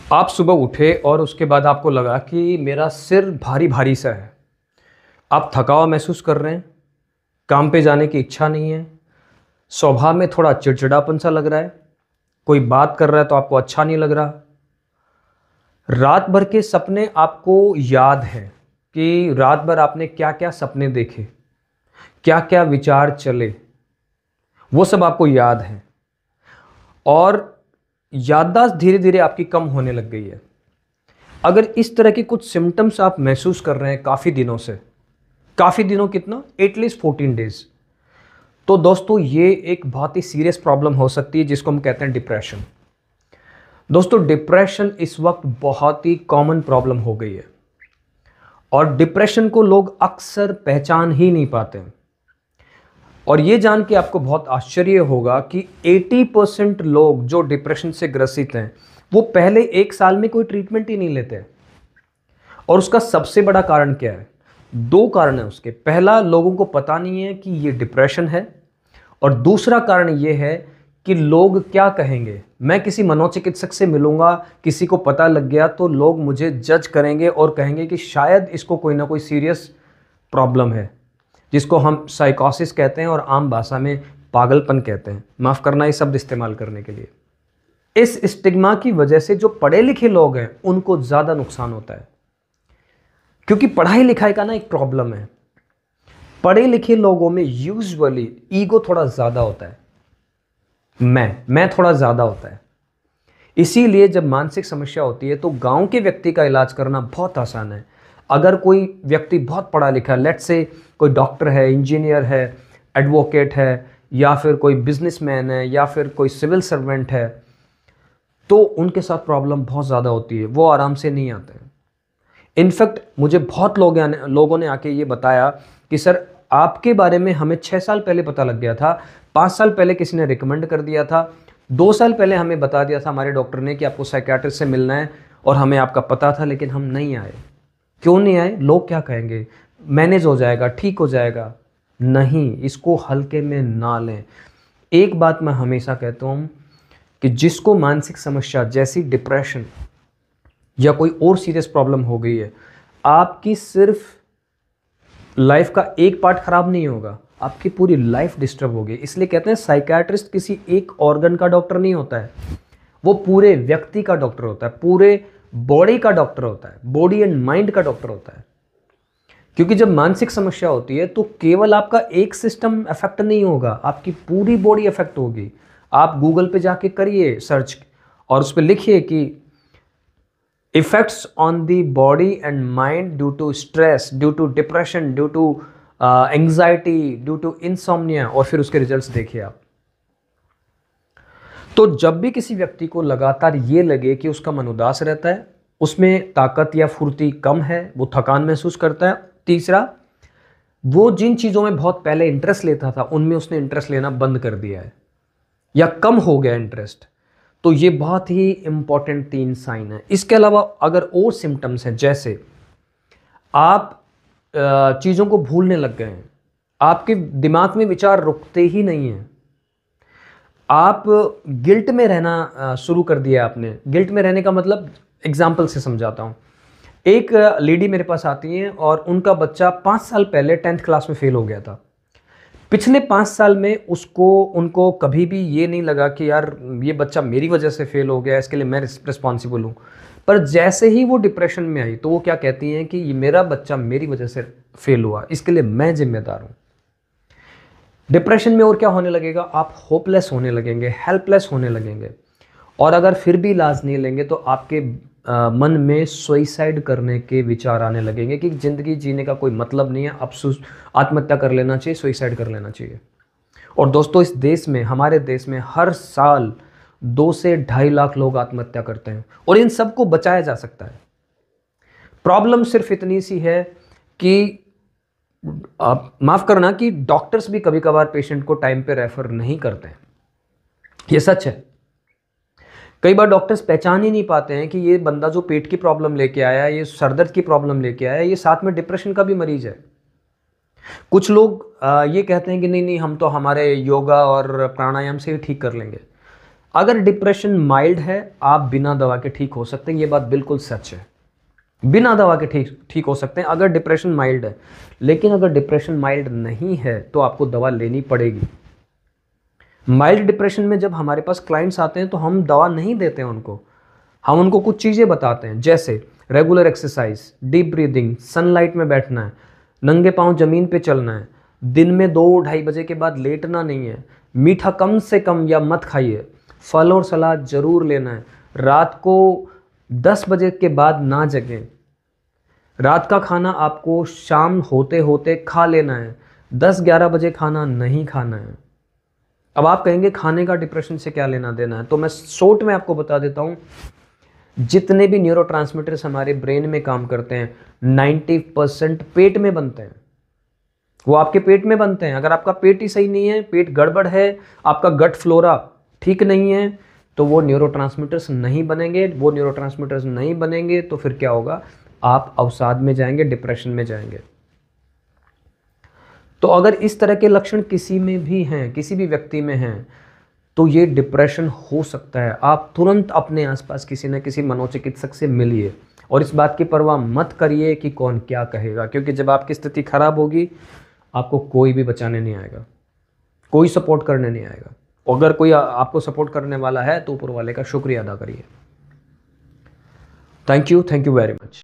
आप सुबह उठे और उसके बाद आपको लगा कि मेरा सिर भारी भारी सा है। आप थका हुआ महसूस कर रहे हैं, काम पे जाने की इच्छा नहीं है, स्वभाव में थोड़ा चिड़चिड़ापन सा लग रहा है, कोई बात कर रहा है तो आपको अच्छा नहीं लग रहा। रात भर के सपने आपको याद हैं कि रात भर आपने क्या क्या सपने देखे, क्या क्या विचार चले, वो सब आपको याद है। और याददाश्त धीरे धीरे आपकी कम होने लग गई है। अगर इस तरह के कुछ सिम्टम्स आप महसूस कर रहे हैं काफ़ी दिनों से, काफ़ी दिनों कितना, एटलीस्ट 14 डेज, तो दोस्तों ये एक बहुत ही सीरियस प्रॉब्लम हो सकती है जिसको हम कहते हैं डिप्रेशन। दोस्तों डिप्रेशन इस वक्त बहुत ही कॉमन प्रॉब्लम हो गई है और डिप्रेशन को लोग अक्सर पहचान ही नहीं पाते हैं। और ये जान के आपको बहुत आश्चर्य होगा कि 80% लोग जो डिप्रेशन से ग्रसित हैं वो पहले 1 साल में कोई ट्रीटमेंट ही नहीं लेते। और उसका सबसे बड़ा कारण क्या है? 2 कारण है उसके। पहला, लोगों को पता नहीं है कि ये डिप्रेशन है, और दूसरा कारण ये है कि लोग क्या कहेंगे। मैं किसी मनोचिकित्सक से मिलूंगा, किसी को पता लग गया तो लोग मुझे जज करेंगे और कहेंगे कि शायद इसको कोई ना कोई सीरियस प्रॉब्लम है, जिसको हम साइकोसिस कहते हैं और आम भाषा में पागलपन कहते हैं। माफ़ करना ये शब्द इस्तेमाल करने के लिए। इस स्टिग्मा की वजह से जो पढ़े लिखे लोग हैं उनको ज़्यादा नुकसान होता है, क्योंकि पढ़ाई लिखाई का ना एक प्रॉब्लम है। पढ़े लिखे लोगों में यूजुअली ईगो थोड़ा ज़्यादा होता है, मैं थोड़ा ज़्यादा होता है। इसीलिए जब मानसिक समस्या होती है तो गांव के व्यक्ति का इलाज करना बहुत आसान है। अगर कोई व्यक्ति बहुत पढ़ा लिखा है, लेट्स से कोई डॉक्टर है, इंजीनियर है, एडवोकेट है, या फिर कोई बिजनेसमैन है, या फिर कोई सिविल सर्वेंट है, तो उनके साथ प्रॉब्लम बहुत ज़्यादा होती है, वो आराम से नहीं आते हैं। इनफैक्ट मुझे बहुत लोगों ने आके ये बताया कि सर आपके बारे में हमें 6 साल पहले पता लग गया था, 5 साल पहले किसी ने रिकमेंड कर दिया था, 2 साल पहले हमें बता दिया था हमारे डॉक्टर ने कि आपको साइकियाट्रिस्ट से मिलना है, और हमें आपका पता था लेकिन हम नहीं आए। क्यों नहीं आए? लोग क्या कहेंगे, मैनेज हो जाएगा, ठीक हो जाएगा। नहीं, इसको हल्के में ना लें। एक बात मैं हमेशा कहता हूँ कि जिसको मानसिक समस्या जैसी डिप्रेशन या कोई और सीरियस प्रॉब्लम हो गई है, आपकी सिर्फ लाइफ का एक पार्ट खराब नहीं होगा, आपकी पूरी लाइफ डिस्टर्ब होगी। इसलिए कहते हैं साइकियाट्रिस्ट किसी एक ऑर्गन का डॉक्टर नहीं होता है, वो पूरे व्यक्ति का डॉक्टर होता है, पूरे बॉडी का डॉक्टर होता है, बॉडी एंड माइंड का डॉक्टर होता है। क्योंकि जब मानसिक समस्या होती है तो केवल आपका एक सिस्टम अफेक्ट नहीं होगा, आपकी पूरी बॉडी अफेक्ट होगी। आप गूगल पे जाके करिए सर्च और उस पर लिखिए कि effects on the body and mind due to stress, due to depression, due to anxiety, due to insomnia, और फिर उसके रिजल्ट्स देखिए आप। तो जब भी किसी व्यक्ति को लगातार ये लगे कि उसका मन उदास रहता है, उसमें ताकत या फुर्ती कम है, वो थकान महसूस करता है। तीसरा, वो जिन चीज़ों में बहुत पहले इंटरेस्ट लेता था उनमें उसने इंटरेस्ट लेना बंद कर दिया है या कम हो गया इंटरेस्ट, तो ये बहुत ही इंपॉर्टेंट 3 साइन है। इसके अलावा अगर और सिम्टम्स हैं, जैसे आप चीज़ों को भूलने लग गए हैं, आपके दिमाग में विचार रुकते ही नहीं हैं, आप गिल्ट में रहना शुरू कर दिया आपने। गिल्ट में रहने का मतलब एग्जाम्पल से समझाता हूँ। एक लेडी मेरे पास आती हैं और उनका बच्चा 5 साल पहले 10th क्लास में फेल हो गया था। पिछले 5 साल में उनको कभी भी ये नहीं लगा कि यार ये बच्चा मेरी वजह से फेल हो गया, इसके लिए मैं रिस्पॉन्सिबल हूँ। पर जैसे ही वो डिप्रेशन में आई तो वो क्या कहती हैं कि ये मेरा बच्चा मेरी वजह से फेल हुआ, इसके लिए मैं जिम्मेदार हूँ। डिप्रेशन में और क्या होने लगेगा, आप होपलेस होने लगेंगे, हेल्पलेस होने लगेंगे, और अगर फिर भी इलाज नहीं लेंगे तो आपके मन में सुसाइड करने के विचार आने लगेंगे कि ज़िंदगी जीने का कोई मतलब नहीं है, अब आत्महत्या कर लेना चाहिए, सुसाइड कर लेना चाहिए। और दोस्तों इस देश में, हमारे देश में हर साल 2 से 2.5 लाख लोग आत्महत्या करते हैं, और इन सबको बचाया जा सकता है। प्रॉब्लम सिर्फ इतनी सी है कि आप माफ़ करना कि डॉक्टर्स भी कभी कभार पेशेंट को टाइम पे रेफर नहीं करते हैं, ये सच है। कई बार डॉक्टर्स पहचान ही नहीं पाते हैं कि ये बंदा जो पेट की प्रॉब्लम लेके आया, ये सरदर्द की प्रॉब्लम लेके आया, ये साथ में डिप्रेशन का भी मरीज है। कुछ लोग ये कहते हैं कि नहीं नहीं, हम तो हमारे योगा और प्राणायाम से ही ठीक कर लेंगे। अगर डिप्रेशन माइल्ड है आप बिना दवा के ठीक हो सकते हैं, ये बात बिल्कुल सच है। बिना दवा के ठीक हो सकते हैं अगर डिप्रेशन माइल्ड है। लेकिन अगर डिप्रेशन माइल्ड नहीं है तो आपको दवा लेनी पड़ेगी। माइल्ड डिप्रेशन में जब हमारे पास क्लाइंट्स आते हैं तो हम दवा नहीं देते हैं उनको, हम उनको कुछ चीज़ें बताते हैं, जैसे regular exercise, deep breathing, sunlight में बैठना है, नंगे पांव ज़मीन पे चलना है, दिन में 2-2:30 बजे के बाद लेटना नहीं है, मीठा कम से कम या मत खाइए, फल और सलाद ज़रूर लेना है, रात को 10 बजे के बाद ना जगें, रात का खाना आपको शाम होते होते खा लेना है, 10-11 बजे खाना नहीं खाना है। अब आप कहेंगे खाने का डिप्रेशन से क्या लेना देना है, तो मैं शॉर्ट में आपको बता देता हूँ, जितने भी न्यूरोट्रांसमीटर्स हमारे ब्रेन में काम करते हैं 90% पेट में बनते हैं, वो आपके पेट में बनते हैं। अगर आपका पेट ही सही नहीं है, पेट गड़बड़ है, आपका गट फ्लोरा ठीक नहीं है, तो वो न्यूरोट्रांसमीटर्स नहीं बनेंगे। वो न्यूरोट्रांसमीटर्स नहीं बनेंगे तो फिर क्या होगा, आप अवसाद में जाएंगे, डिप्रेशन में जाएंगे। तो अगर इस तरह के लक्षण किसी में भी हैं, किसी भी व्यक्ति में हैं, तो ये डिप्रेशन हो सकता है। आप तुरंत अपने आसपास किसी न किसी मनोचिकित्सक से मिलिए और इस बात की परवाह मत करिए कि कौन क्या कहेगा, क्योंकि जब आपकी स्थिति खराब होगी आपको कोई भी बचाने नहीं आएगा, कोई सपोर्ट करने नहीं आएगा। अगर कोई आपको सपोर्ट करने वाला है तो ऊपर वाले का शुक्रिया अदा करिए। Thank you very much.